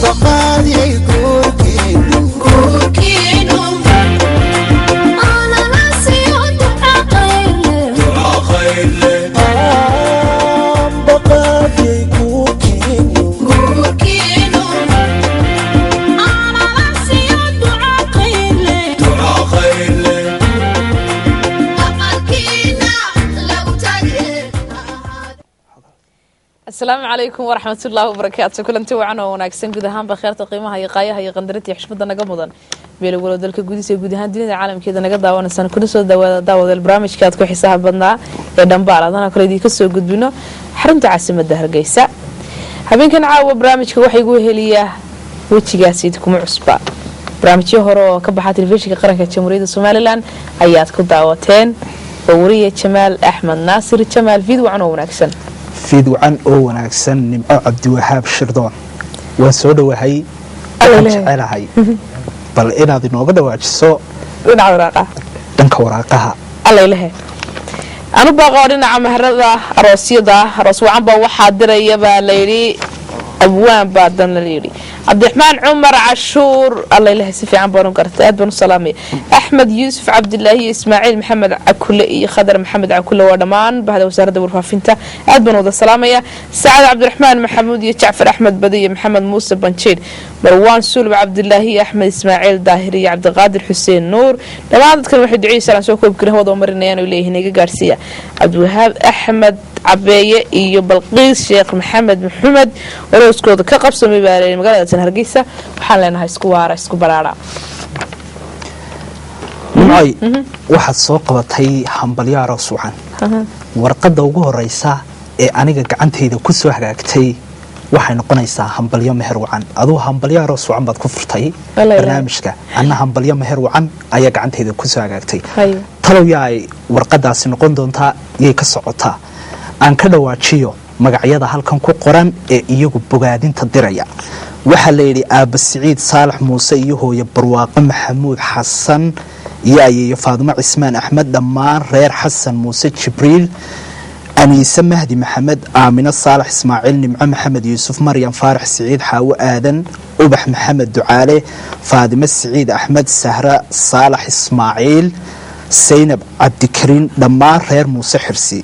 بقالي كوركينو أنا ناسي وتعقيل بقالي كوركينو أنا ناسي وتعقيل السلام عليكم ورحمة الله وبركاته كلنتي وعنا وناكسن guud ahaan bakhaarta qiimaha iyo qaayaha iyo qandarinta iyo xushmada naga mudan beelo wada dalka gudihiisa guud ahaan dunida caalamkeeda naga daawanaysan kuna soo daawada barnaamijka aad ku xisaab badnaa ee dhanbaaladana kale idin ka soo gudbino xarunta caasimadda Hargeysa habeenkan caawa barnaamijka waxa igu heliyaa wajigaasi kuma cusba barnaamijyo hore oo ka baxa telefishinka qaranka Jamhuuriyadda Soomaaliland ayaad ku daawateen wariye Jamaal Axmed Naasir Jamaal video wacna wanaagsan fiidwacan oo wanaagsan nimco Cabdiwahaab Shirdoon waa soo dhawahay jecelahay bal inaad inooga dhawaajiso dhanka waraaqaha allayleh anu baaqo dhinaca maharada aroosyada aroos wacan baa waxaa diraya baa la yiri abwaan baa dan la yiri Abdurrahman Umar Cashuur allayleh si fiican baan u gartay aad baan u salaamay Ahmed Yusuf Cabdullaahi Ismaaciil Maxamed Akule iyo Khadar Maxamed Akule waa dhamaan bahda wasaaradda warfaafinta aad baan wada salaamaya Saad Cabdurrahman Maxamuud iyo Jaafar Ahmed Badi iyo Maxamed Muuse Banjeed Marwan Sulb Cabdullaahi Ahmed Ismaaciil Daahiri iyo Cabdiqaadir Xuseen Nuur dhamaan dadkan waxay duceysan soo koob kale wada marinayaan oo leeyahay inaga gaarsiya Cabdiwahaab Axmed Cabeeye iyo Balqiis Sheekh Maxamed Maxamed warooskooda ka qabsamay baa magaalada Hargeysa waxaan leenahay isku waara isku baraara nimay waxaad soo qabatay hambalyaaro suucan warqadda ugu horeysa ee aniga gacantayda ku soo hagaagtay waxay noqonaysaa hambalyo meher wacan adoo hambalyaaro suucan baad ku furtay barnaamijka anna hambalyo meher wacan ayaa gacantayda ku soo hagaagtay talow yaay warqadaasi noqon doontaa yay ka socotaa aan ka dhawaajiyo magacyada halkan ku qoran ee iyagu bogaadinta diraya waxa la yiri Aaba Saciid Saalax Muuse iyo hooyo Barwaaqo Maxamuud Xasan iyo ayeeyo Faadimo Cismaan Axmed dhamaan reer Xasan Muuse Jibriil Aniisa Mahdi Maxamed Aamina Saalax Ismaaciil Nimco Maxamed Yuusuf Maryam Faarax Saciid Xaawo Aadan Ubax Maxamed Ducaale Faadimo Saciid Axmed Sahra Saalax Ismaaciil Saynab Cabdikariin dhamaan reer Muuse Xirsi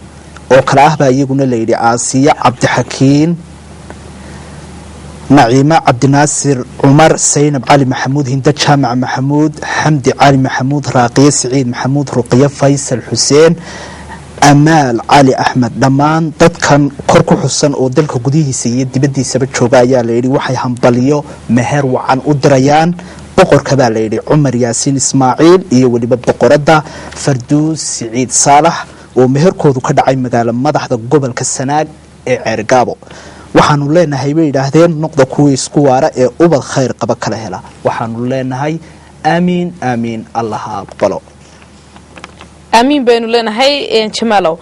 oo kala ah baa iyaguna la yiri Aasiya Cabdixakiin نعيمة عبد الناصر عمر سينب علي محمود هند جامع محمود حمدي علي محمود راقية سعيد محمود رقية فيصل حسين أمال علي أحمد دمان dadkan kor ku xusan oo dalka gudihiisa iyo dibadiisaba jooga ayaa la yiri waxay hambalyo meher wacan u dirayaan boqorka baa la yiri Umar Yaasiin Ismaaciil iyo waliba boqorada Farduus Saciid Saalax oo meherkoodu ka dhacay magaalada madaxda gobolka Sanaag ee Ceergaabo waxaanu leenahay way yiraahdeen noqdo kuwii isku waara ee ubad khayr qaba kala hela waxaanu leenahay amiin amiin Allah aqbalo amiin baynu leenahay Jamaalow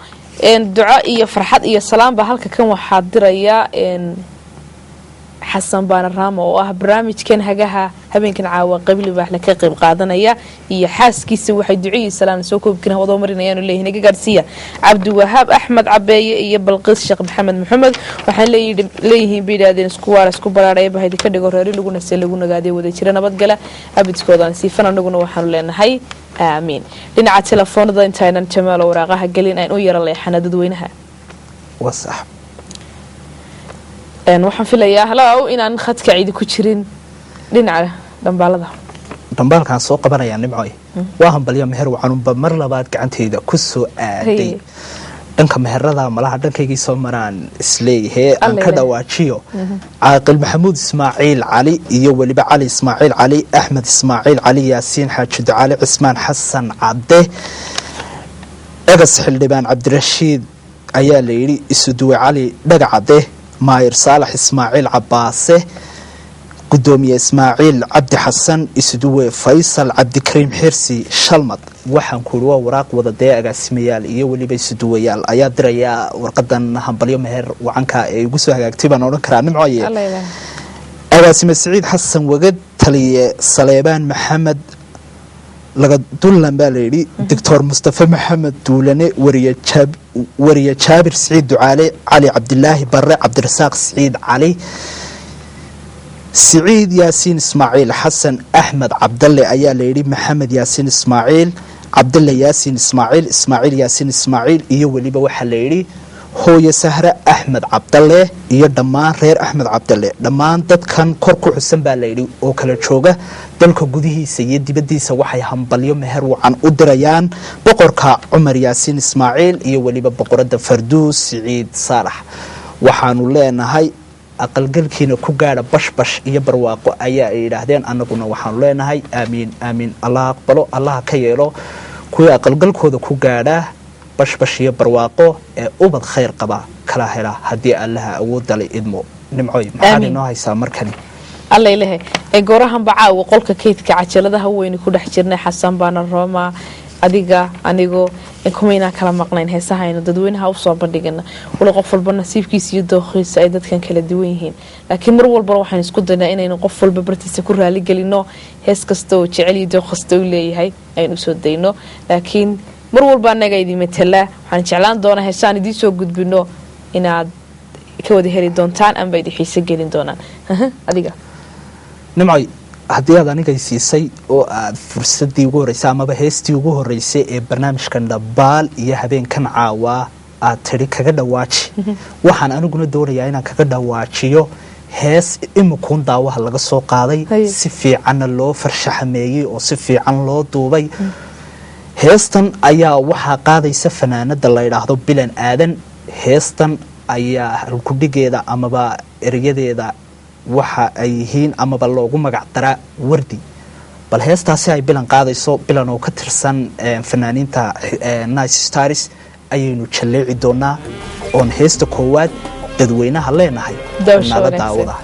duco iyo farxad iyo salaam ba halka kan waxa diraya Xasan Baanaraamo oo ah barnaamijkan hagaha habeenkan caawa qabli baax la ka qayb qaadanaya iyo xaaskiisa waxay duciyay salaam soo koobkina wada marinayaan oo leeyahay naga gaarsiya Cabdiwahaab Axmed Cabeeye iyo Balqiis Sheekh Maxamed Maxamed waxaan leeyihiin biidaadeen isku waara isku baraaray bahaydi ka dhigo reer lagu nasay lagu nagaadiyo wada jira nabad gala abidkoodan siifan anaguna waxaan leenahay amiin dhinaca telefoonada intaynan Jamaal waraaqaha galin aan u yara leexana dadweynaha wasax waxaan filayaa halaw inaan khadka ciid ku jirin dhinaca dambaalada dambaalkan soo qabanaya nimcoy waa hambalyo meher wacan mar labaad gacantayda ku soo aaday dhanka meherada malaha dhankaygii soo maraan isleeyahay aan ka dhawaajiyo Caaqil Maxamuud Ismaaciil Cali iyo waliba Cali Ismaaciil Cali Axmed Ismaaciil Cali Yaasiin Xaaji Ducaale Cismaan Xasan Cabde Egas Xildhibaan Cabdirashiid ayaa la yiri isuduwe Cali Dhagacade ماير صالح إسماعيل عباسه قدومي إسماعيل عبد حسن إسدوه فيصل عبد كريم حرسي شلمط وحن كلوا وراق وضداء اسميال إيه واللي بيسدوه يال أياد ريا ورقدا همبليو مهر وعنك يقصوها كتيبا نوركرا نمعيه أقاسم سعيد حسن وقد تلي صليبان محمد لقد دولن باليري دكتور مصطفى محمد دولني وريا جابر سعيد دعالي علي عبد الله برا عبد الرزاق سعيد علي سعيد ياسين إسماعيل حسن أحمد عبد الله أيا ليري محمد ياسين إسماعيل عبد الله ياسين إسماعيل إسماعيل ياسين إسماعيل إيو وليبا وحا ليري هو سهرة أحمد عبد الله إيو دمان رير أحمد عبد الله دمان داد كان كوركو حسن با ليري أو كلا جوغا دلكو قديه سيد دي سوحي همباليو مهر وعن أدريان بقركا عمر ياسين إسماعيل إيو وليبا بقرد فردوس سعيد صالح وحانو لنا هاي aqalgalkiina ku gaadha bashbash iyo barwaaqo ayaa ay yidhaahdeen annaguna waxaanu leenahay aamiin aamiin allah aqbalo allah ka yeelo kuwii aqalgalkooda ku gaadha bashbash iyo barwaaqo ee ubad khayr qaba kala hela haddii allaha awoodda leh idmo nimcooy maxaan inoo haysaa markani alla ilahay ee goorahan bacaaw qolka keydka cajaladaha weyn ku dhex jirnay xasan baana rooma adiga anigo kumayna kala maqnayn heesahayna dadweynaha u soo bandhigana wala qof walba nasiibkiisa iyo dooqiisa ay dadkan kala duwan yihiin laakiin mar walba waxaan isku daynaa inaynu qof walba bartiisa ku raali galino hees kasta oo jecel iyo dooq kasta uu leeyahay aynu soo dayno laakiin mar walba anaga idin metela waxaan jeclaan doonaa heesaan idin soo gudbino inaad ka wada heli doontaan ama idin xiiso gelin doonaan adiga nimcooy haddii aad aniga siisay oo aad fursadii ugu horeysay amaba heestii ugu horeysay ee barnaamijkan dhabaal iyo habeenkan caawa aad tiri kaga dhawaaji waxaan aniguna doonayaa inaan kaga dhawaajiyo hees imikuun daawaha laga soo qaaday si fiicanna loo farshaxameeyey oo si fiican loo duubay heestan ayaa waxaa qaadaysa fanaanada la yidhaahdo bilan aadan heestan ayaa halkudhigeeda amaba erayadeeda waxa ay yihiin amaba loogu magac daraa wardi bal heestaasi ay bilan qaadayso bilan oo ka tirsan fanaaniinta Nice Stars ayaynu jaleeci doonaa oon heesta koowaad dadweynaha leenahay nala daawada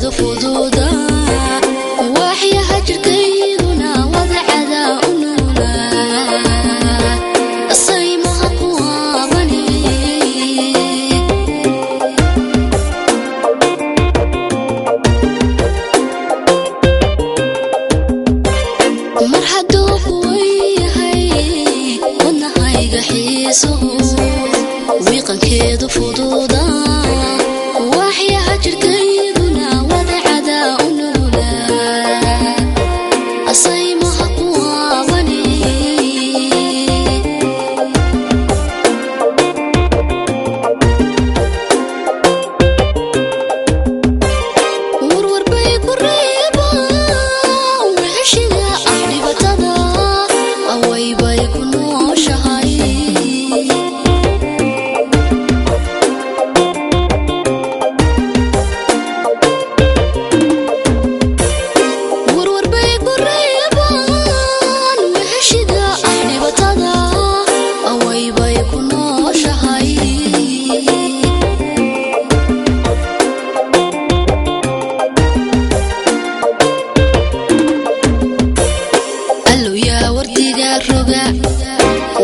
wiiqankeedu fududa waxyaha jirkayduna wadacada u nuula saymaha kuwaabani mar hadduu kuwayahay wadnahayga xiiso wiiqankeedu fududa waxyaha jirkayduna wadacada u nuula asaymaha kuwaabani warwarbay ku reebaan wixishiga ah dhibatada awaybay ku nooshahay warwarbay ku reebaan wixishiga ah dhibatada awaybay ku nooshahay allow yaa wardiga roga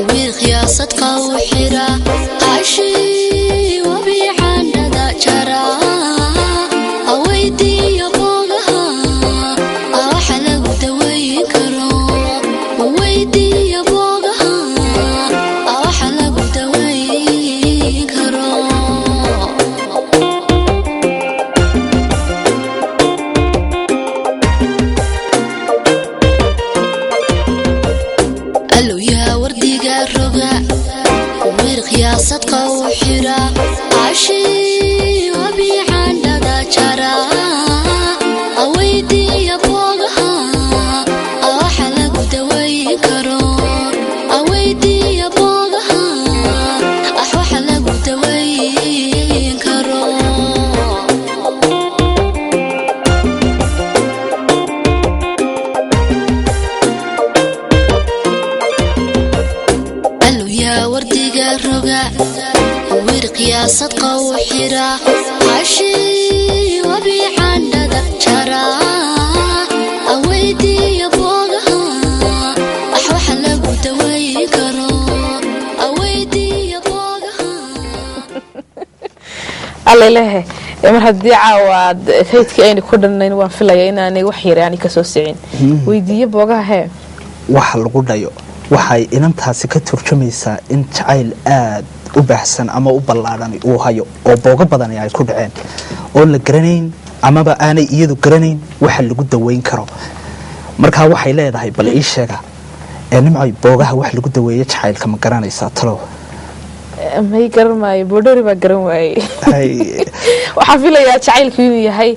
wiil khiyaasadka u xira cashii wabiicandhada jara aweydiiya boogaha waxa lagu daweyn karo weydiiya boogaha waxa lagu daweyn karo allow yaa wardiga roga wiil khiyaasadka u xira cashii wabiicandhada jara aweydiiya boogaha waxa lagu daweyn karo aweydiiya boogaha waxa lagu daweyn karo allow yaa wardiga roga wiil khiyaasadka u xira cashii wabiicandhada jara aweydiiya boogaha waxa lagu daweyn karo aweydiiya boogaha allailehe mar haddii caawaad kaydkii ayna ku dhannayn waan filaya inaanay wax yar aanay kasoo sicin weydiiye boogaha hee waxa lagu dhayo waxay inantaasi ka turjumaysaa in jacayl aad u baahsan ama u ballaadhan uu hayo oo boogo badani ay ku dhaceen oo la garanayn amaba aanay iyadu garanayn waxa lagu daweyn karo markaa waxay leedahay bal ii sheega nimcoy boogaha wax lagu daweeyo jacaylka ma garanaysaa talow may garan maayo boodhori baa garan waaye waxaan filayaa jacaylku inuu yahay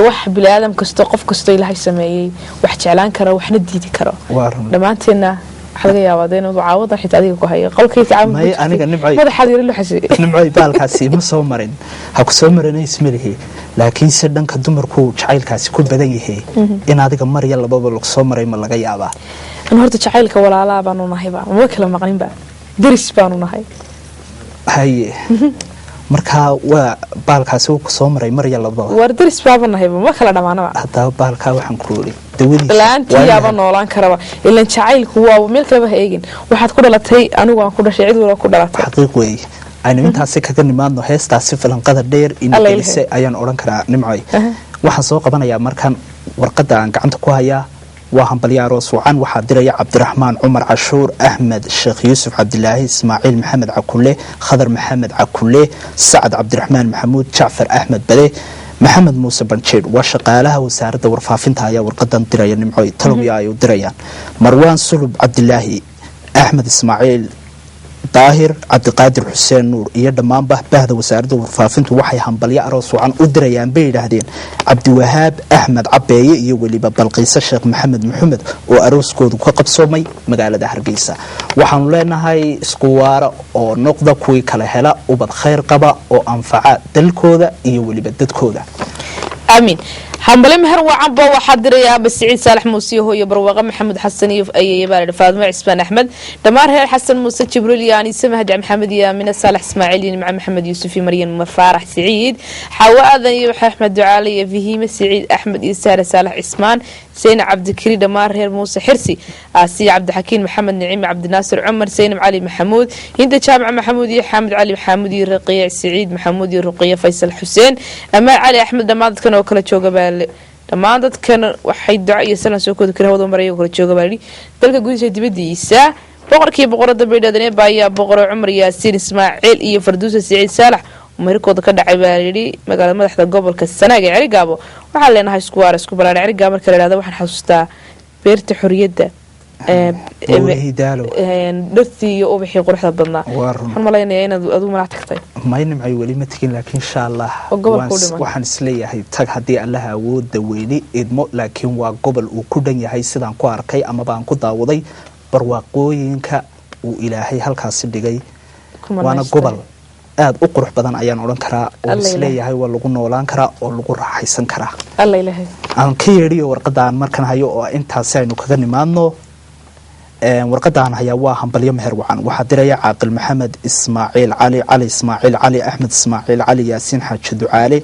wax biniaadam kasto qof kastoo ilaahay sameeyey wax jeclaan karo waxna diidi karo dhammaanteenna waxaa laga yaabaa inuu caawada xitaa adiga ku hayo qolkayga may aniga madaxaad yaro luxasi nimcoy baalkaasi ma soo marin ha ku soo marinays malihi laakiin se dhanka dumarku jacaylkaasi ku badan yahay in adiga mar iyo lababa lagu soo maray ma laga yaabaa horta jacaylka walaalaa baanu nahayba ma kala maqninba deris baanu nahay haye markaa waa baalkaasi uu ku soo maray mar iyo lababa war deris baaba nahayba ma kala dhamaanaba haddaba baalkaa waxaan ku uri dawadiisa laantiyaaba noolaan karaba ilan jacaylku waa meel kaleba ha eegin waxaad ku dhalatay anigu aan ku dhashay cid wala ku dhalatay xaqiiq weeye aynu intaasi kaga nimaadno heestaasi falanqada dheer ingelise ayaan odhan karaa nimcoy waxaan soo qabanayaa markaan warqadda aan gacanta ku hayaa waa hambalyo aroos wacan waxaa diraya cabdiraxmaan cumar cashuur axmed sheekh yuusuf cabdilaahi ismaaciil maxamed cakule khadar maxamed cakule sacad cabdiraxmaan maxamuud jacfar axmed bade maxamed muuse banjeed waa shaqaalaha wasaaradda warfaafinta ayaa warqadan diraya nimcoy talowya ay u dirayaan marwaan sulub cabdilaahi axmed ismaaciil daahir cabdiqaadir xuseen nuur iyo dhammaanba bahda wasaaradda warfaafintu waxay hambalyo aroos wacan u dirayaan bay yidhaahdeen cabdiwahaab axmed cabeeye iyo weliba balqiise sheekh maxamed maxamed oo arooskoodu ka qabsoomay magaalada hargeysa waxaanu leenahay isku waara oo noqda kuwii kala hela ubad khayr qaba oo anfaca dalkooda iyo weliba dadkooda amiin hambali meher wacan baa waxaa diraya Aba Saciid Saalax Muuse hooyo barwaaqo Maxamed Xasan iyo ayay baa Faadimo Cismaan Axmed dhammaan reer Xasan Muuse Jibriil yaani Samahad Maxamed iyo Amina Saalax Ismaaciil iyo Maca Maxamed Yuusuf iyo Maryam Mafarax Saciid Xawaadan iyo Axmed Ducaali iyo Fihima Saciid Axmed iyo Saara Saalax Ismaan سين عبد الكريم دمار هير موسى حرسي آسي عبد الحكيم محمد نعيم عبد الناصر عمر سين علي محمود هند جامع محمودي حامد علي محمودي رقية سعيد محمودي رقية فيصل حسين أما علي أحمد دمادت كانوا كلا جوجا بالي دمادت كان وحيد دعاء سنة سوكود كلا هذا مريو كلا جوجا بالي تلقى جوزي تبدي سا بقركي بقرة دبيدة دنيا بايا بقرة عمر ياسين إسماعيل إيه فردوس سعيد صالح ومركود كذا عبالي مقال ما تحت قبل كالسنة عري قابو وحلينا هاي سكوار سكوبر عري قابل كلا هذا واحد حسوستا بيرت حرية ده درتي وبحي قرح الضنا حنا ملاينا أنا أدو ما تحتاج ما ينمعي ولي متكين لكن إن شاء الله وحن سلية هي تاج هدي الله وود دويني إدمو لكن وقبل وكودن يهي سيدان كواركي أما بان كوداودي برواقوينك وإلهي هالكاس اللي وانا قبل aad u qurux badan ayaan oran karaa oo isleeyahay waa lagu noolaan karaa oo lagu raaxaysan karaa alla ilaahay aan ka yeeriyo warqadaan markan hayo oo intaas aynu kaga nimaadno warqadaan haya waa hambalyo meher wacan waxa diraya Caaqil Maxamed Ismaaciil Ali Ismaaciil Ali Ahmed Ismaaciil Ali Yaasiin Xaaji Ducaale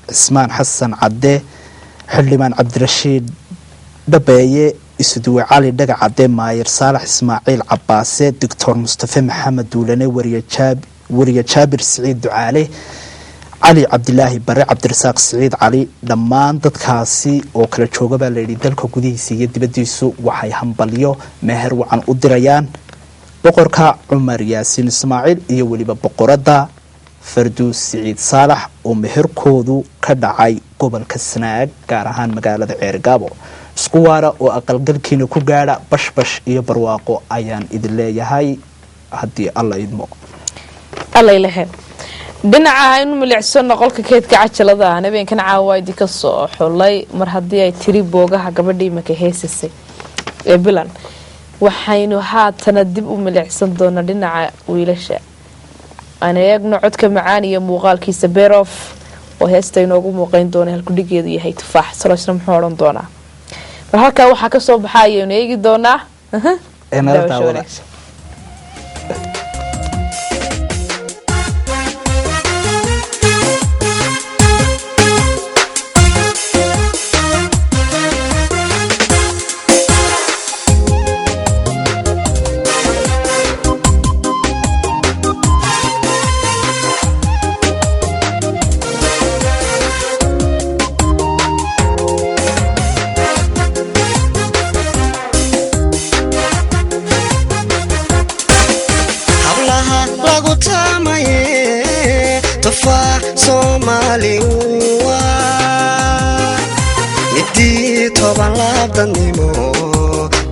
Ismaan Xasan Cadde Xildhibaan Cabdirashiid Dhabeeye isuduwe cali dhaga cadde Maayir Saalax Ismaaciil Cabbaase Dr. Mustafa Maxamed Duulane wariye Jaabir Saciid Ducaale علي عبد الله بري عبد الرزاق سعيد علي دمان dadkaasi oo kala jooga baa leeyahay dalka gudihiisa iyo dibadiisu waxay hambalyo meher wacan u dirayaan boqorka Umar Yaasiin Ismaaciil iyo waliba boqorada Farduus Saciid Saalax oo meherkoodu ka dhacay gobolka Sanaag gaar ahaan magaalada Ceergaabo isku waara oo aqalgalkiina ku gaara bashbash iyo barwaaqo ayaan idin leeyahay hadii Allah idmo Allah ilaahay dhinaca inuu milicsan qolka keedka cajalada habeenkan caawaydi ka soo xulay mar hadii ay tiri boogaha gabadhii ma ka heesisay ee bilan waxaynu haatan dib u milicsan doona dhinaca wiilasha ana eegno codka macaan iyo muuqaalkiisa beerof oo heesta inoogu muuqayn doona halku dhigeedu yahay tufaax salaasna muxuu oran doonaa mar halka waxa ka soo baxay inuu eegi doona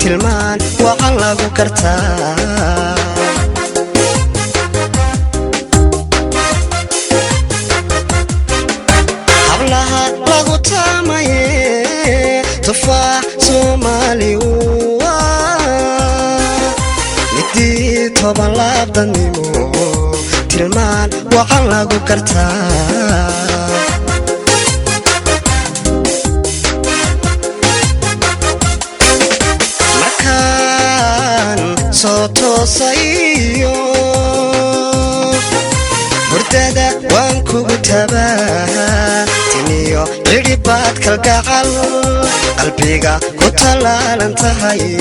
tilmaan waxaan lagu kartaa hablaha lagu taamaye tufaax Soomaali midii toban laabdanimo tilmaan waxaan lagu kartaa صوتوسيو وردادا وانكو تباها تنيو عربات كالقعال قلبيقا كتلال انتهي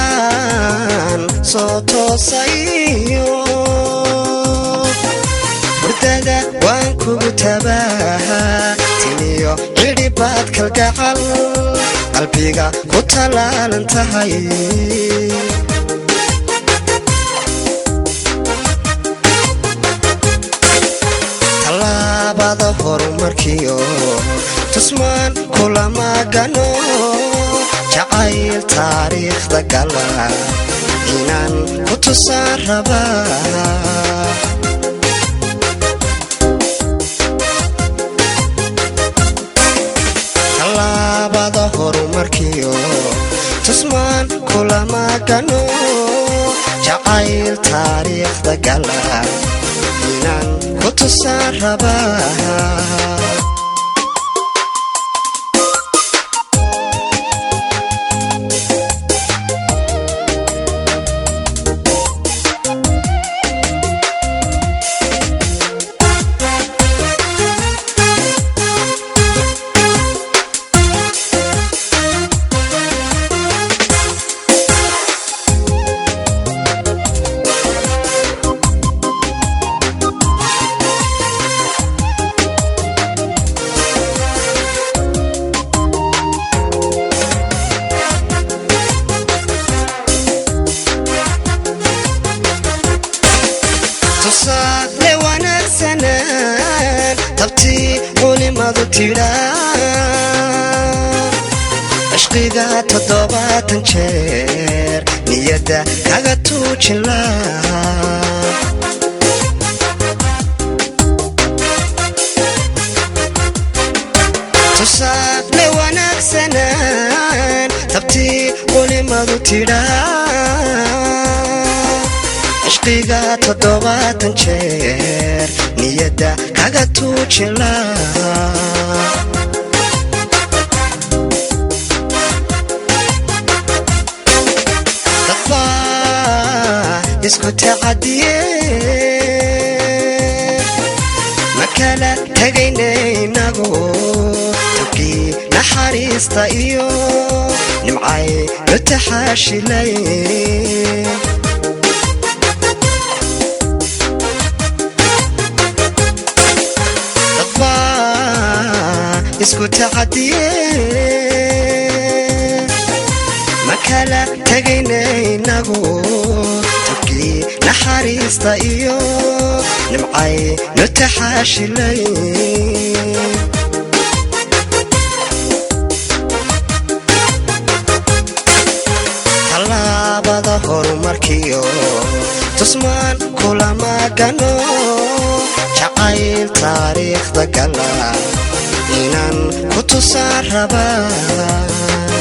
مركان صوتوسيو وردادا وانكو تباها عربات كالقعال قلبيقا كتلال انتهي تلابا ظهر مركيو تسمان كل ما قانو جعيل تاريخ دقالا إنان كتسار ربا horumarkiyo tusmaan kulama kano jacayl taariikhda gala inaan ku tusaan rabaa tusaale wanaagsanaan tabtii culimadu tidhaa cishqiga 7 jeer niyadda kaga tuujin laa tusaale wanaagsanaan tabtii culimadu tidhaa cishqiga 7 jeer niyadda kaga tuujin laa isku tacadiye ma kala tagaynaynagu tubkii naxariista iyo nimcay nu taxaashilay isku tacadiye ma kala tagaynaynagu tubkii naxariista iyo nimcay nu taxaashilay tallaabada horumarkiyo tusmaan kulama gano jacayl taariikhda gala inaan ku tusaan rabaa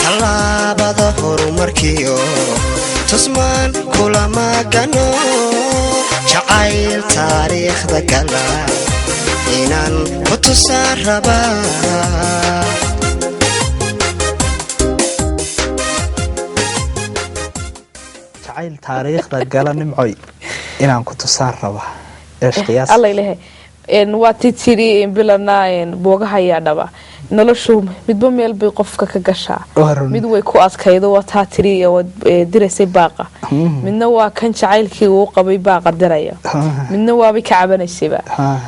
tallaabada horumarkiyo tusmaan kulama gano jacayl taariikhda gala inaan ku tusaan rabaa jacayl taariikhda gala nimcoy inaan ku tusaan rabaa eeshqiyaas alla ilahay waa titiri bilana boogaha ayaa dhaba noloshu midba meel bay qofka ka gashaa mid way ku adkaydo waa taa tiri diraysay baaqa midna waa kan jacaylkii uu qabay baaqa diraya midna waabay ka cabanaysayba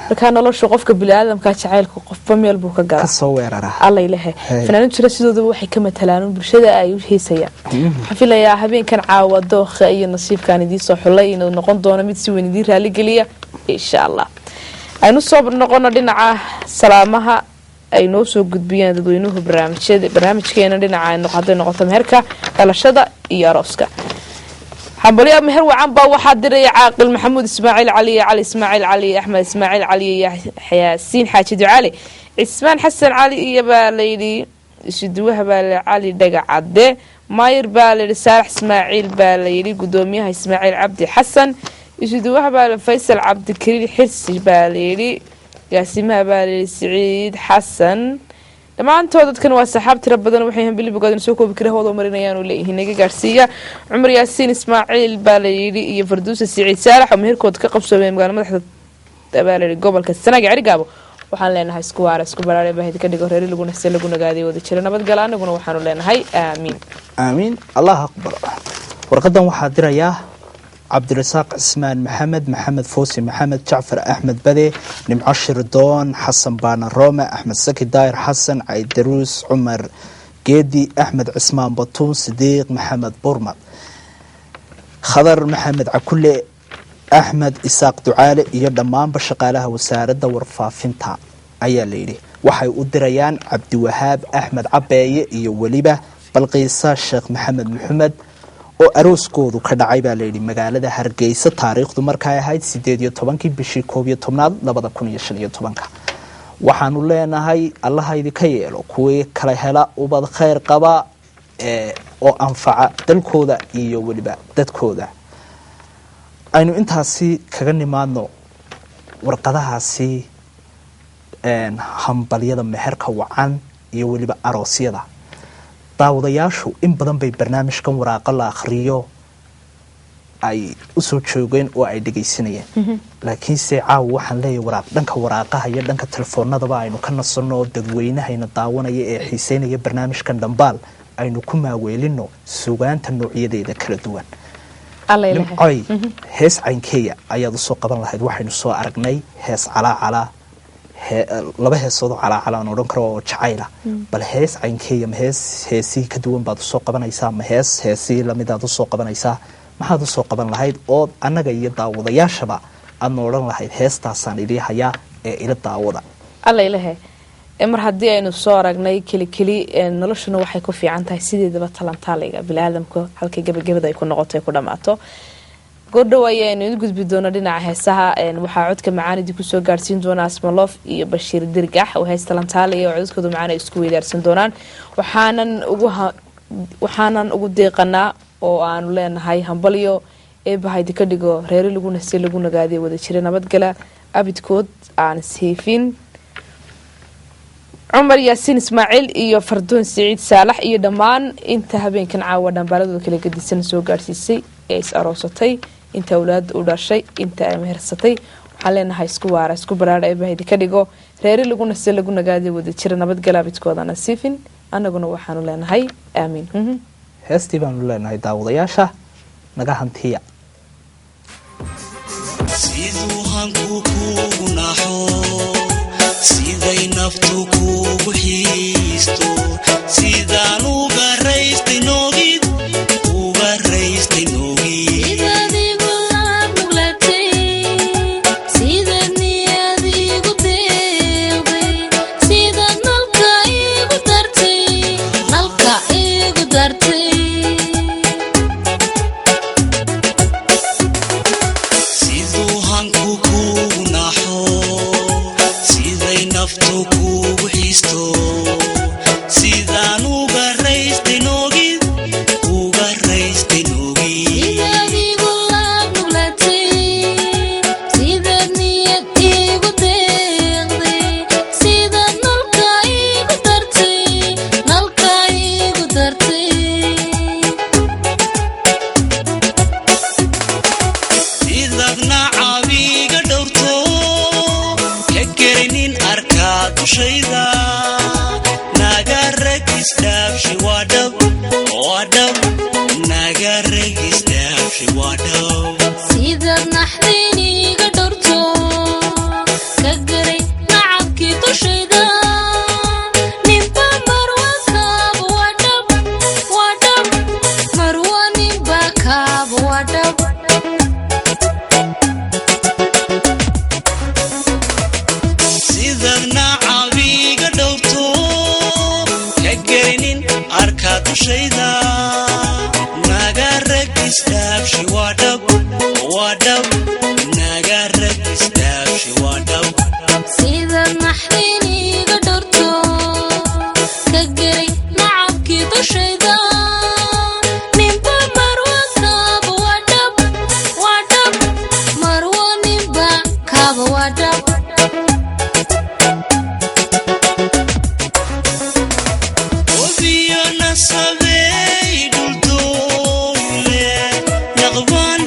marka noloshu qofka bini'aadamka jacaylku qofba meel buu ka galaa kasoo weerara alla ilahay fanaaniintu jira sidooda waxay ka matalaan bulshada ay u heesayaan waxaan filayaa habeenkan caawa dooqa iyo nasiibkan idii soo xulay inuu noqon doono mid si weyn idii raali geliya insha Allah aynu soo noqono dhinaca salaamaha ay noo soo gudbiyaan dadweynuhu barnaamijkeena dhinaca ay noqoto meherka dhalashada iyo arooska حنبليا مهر وعنبا واحد دري عاقل محمود إسماعيل علي علي إسماعيل علي أحمد إسماعيل علي ياسين حاجد علي عثمان حسن علي يبا ليلي شدوها بالعلي دقع عده ماير بالرسالة إسماعيل بالليلي قدوميها إسماعيل عبد حسن يشدوها بالفيصل عبد الكريم حرس بالليلي قاسمها بالسعيد حسن لما أنت وضعت كانوا السحاب تربضنا وحيهم باللي بقادر نسوكوا بكره وضو مرينيان وليه هناك قارسية عمر ياسين إسماعيل بالليلي يفردوس السعيد سالح ومهير كود كقبسوا بين مقالة مدحة بالليلي قبل كالسنة قاعد قابو waxaan leenahay isku waara isku baraare baahid ka dhigo reer lagu nasta lagu nagaadiyo wada jira nabad galaan anaguna waxaanu leenahay aamin aamin allah akbar warqadan waxa diraya Cabdirasaaq Ismaan Maxamed Foosi Maxamed Jaafar Ahmed Bade Nimcashir Doon Xasan Baana Roma Ahmed Saki Daayir Xasan Aydarus Umar Geedi Ahmed Cismaan Batuun Sidiiq Maxamed Burmad Khadar Maxamed Cakulle أحمد إساق دعالة يدمان بشقالها وسارة ورفافنتا أيا ليلي وحي أدريان عبد الوهاب أحمد عباية يوليبه بلقيسة الشيخ محمد وأروس كودو كدعيبه ليلي مقالة هرقيسة تاريخ دو مركاية هايد 8 بشي كوبية تمناد لبدا كونية 5 tobanka waxaanu leenahay allaha idinka yeelo kuwii kala hela ubad khayr qaba oo anfaca dalkooda iyo weliba dadkooda. aynu intaasi kaga nimaadno warqadahaasi hambalyada meherka wacan iyo weliba aroosyada. daawadayaashu in badan bay barnaamijkan waraaqa la akhriyo ay u soo joogeen oo ay dhageysanayeen laakiinse caawa waxaan leeyahay dhanka waraaqaha iyo dhanka telefoonadaba aynu ka nasanno dadweynahayna daawanaya ee xiiseynaya barnaamijkan dhambaal aynu ku maaweelino sugaanta noocyadeeda kala duwan. nimcoy hees caynkeeya ayaad usoo qaban lahayd. waxaynu soo aragnay hees calaacala laba heesoodoo calaacala aan odhan karo oo jacayla bal hees caynkeeya ma heesihii ka duwan baad usoo qabanaysaa ma heesihii lamidaad usoo qabanaysaa maxaad usoo qaban lahayd oo annaga iyo daawadayaashaba aadna odhan lahayd heestaasaan idii hayaa ee ila daawada. alla ilahe mar haddii aynu soo aragnay kelikeli noloshuna waxay ku fiican tahay sideedaba talantaalayga biniaadamka halkay gabagabada ay ku noqoto ay ku dhammaato. goordhow ayaynu idin gudbi doona dhinaca heesaha. waxaa codka macaanidii kusoo gaarsiin doona asmaloof iyo bashiir dirgax oo hees talantaalaya oo codadkooda macaan ay isku weydaarsan doonaan. waxaanan ugu deeqanaa oo aanu leenahay hambalyo eebahaydi ka dhigo reeri lagu nastay lagu nagaadiy wada jira nabadgala abidkood aan siifin. cumar yaasiin ismaaciil iyo fardoon siciid saalax iyo dhammaan inta habeenkan caawa dhambaaladooda kala gadisan soo gaarsiisay ee is aroosatay inta awlaad u dhashay inta ay mehersatay waxaan leenahay isku waara isku baraara eebahaydi ka dhigo reeri lagu nastay lagu nagaadiy wada jira nabadgala abidkood aan siifin. annaguna waxaanu leenahay aamiin. heestii baanu leenahay daawadayaasha naga hantiya. siduu hanku kugu naxo siday naftu kugu xiisto sidaan uga raystay noogid sidadigu laab nuglatay sidad niyad igu deeqday sidad nalka igu dartay siduu hanku kugu naxo siday naftu kugu xiisto sidaan uga raystay noogid sidadigu laab nuglatay sidad niyad igu deeqday sidad nalka igu dartay sidadna caabiga dhowrto ka gerinin arkaa dushayda naga ragisdhaabshi waa dhab naga ragisdhaabshi waa dhab sidad naxdiniga dhowrto ka garay nacabkii dushayda ninba marwa kaaba waa dhab marwa ninba kaaba waa dhab sidadna caabiga dhowrto ka gerinin arkaa dushayda naga ragisdhaabshi waa dhab naga ragisdhaabshi waa dhab sidad naxdiniga dhowrto ka garay nacabkii dushayda ninba marwa kaaba waa dhab marwa ninba kaaba waa dhab obiyo nasabey dhuldoole naqbaan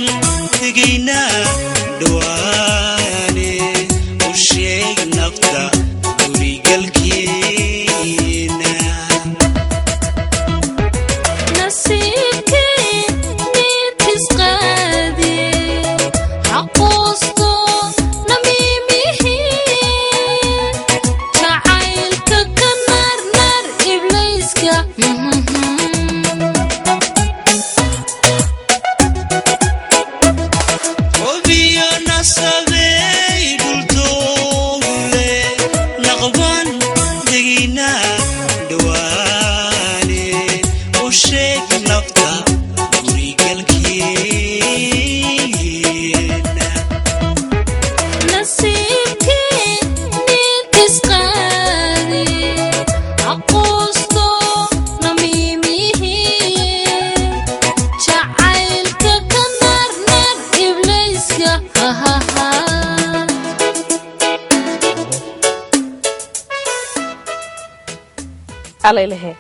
alaylehe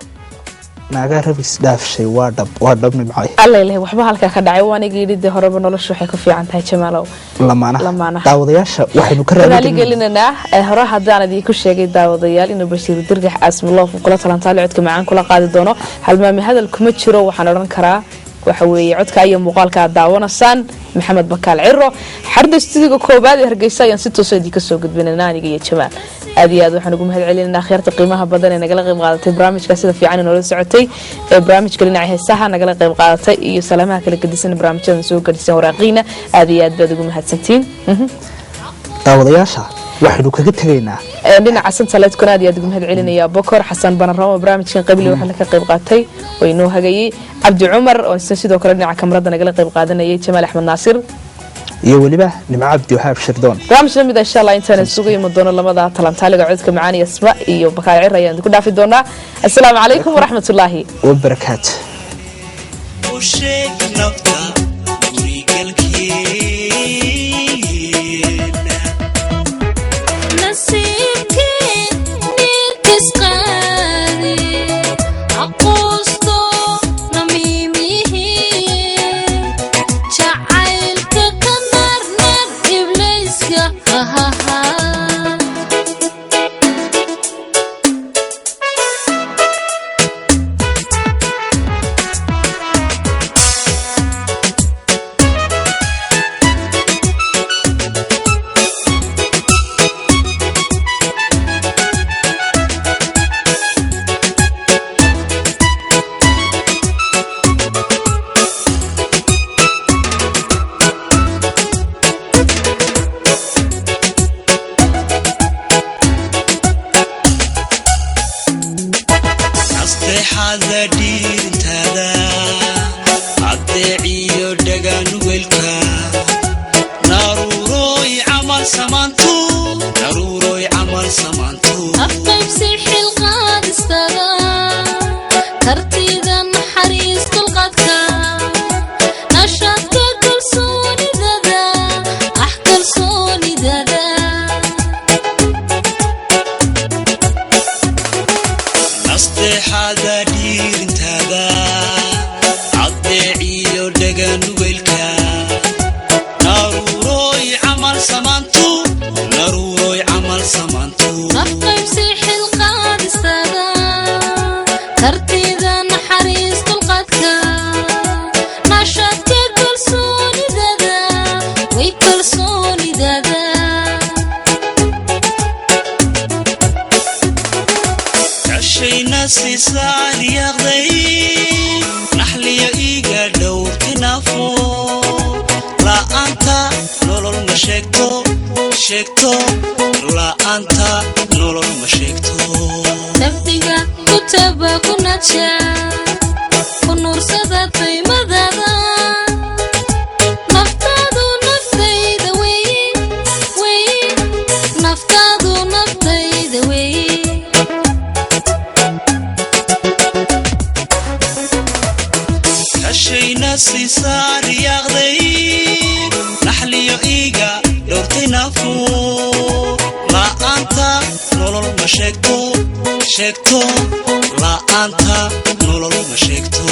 naagaa rabis dhaafshay waa dhab nimcay alaylehe waxba halkaa ka dhacay waaniga yidhi dee horeba nolosha waxay ku fiican tahay jamaalow lamaanaha daawadayaasha waxaynu ka raaligelinanaa hore haddaan idinku sheegay daawadayaal inuu bashiir dirgax asmuloof kula talantaale codka macaan kula qaadi doono halmaami hadal kuma jiro waxaan odhan karaa waxa weeye codka iyo muuqaalka aad daawanaysaan maxamed bakaal ciro xarda stuudiga koobaad ee Hargeysa ayaan si toos ah idinka soo gudbinayna aniga iyo Jamaal aad iyo aad waxaan ugu mahad celinaynaa khayarta qiimaha badan ee nagala qayb qaadatay barnaamijka sida fiican inoo la socotay ee barnaamijka dhinaca heesaha nagala qayb qaadatay iyo salaamaha kala gedisan barnaamijyadan soo gadisan waraaqiina aad iyo aad baad ugu mahadsantiin daawadayaasha waxaynu kaga tagaynaa dhinaca santaleedkuna aad iyo aad ugu mahad celinaya Bokor Xasan Banaramo barnaamijkan qabli waxa ka qayb qaatay oo inoo hagayay Cabdi Cumar oo sidoo kale dhinaca kamarada nagala qayb qaadanayay Jamaal Axmed Naasir iyo waliba Nimco Cabdi Wahaab Shirdoon barnaamijka mid insha Allah intaan isugu yimid doono lamada talantaaliga codka macaan iyo Asma iyo Bakaal Ciro ayaan ku dhaafi doonaa assalaamu calaykum wa rahmatullaahi wa barakaatuh sheegto la'aanta nolol ma sheegto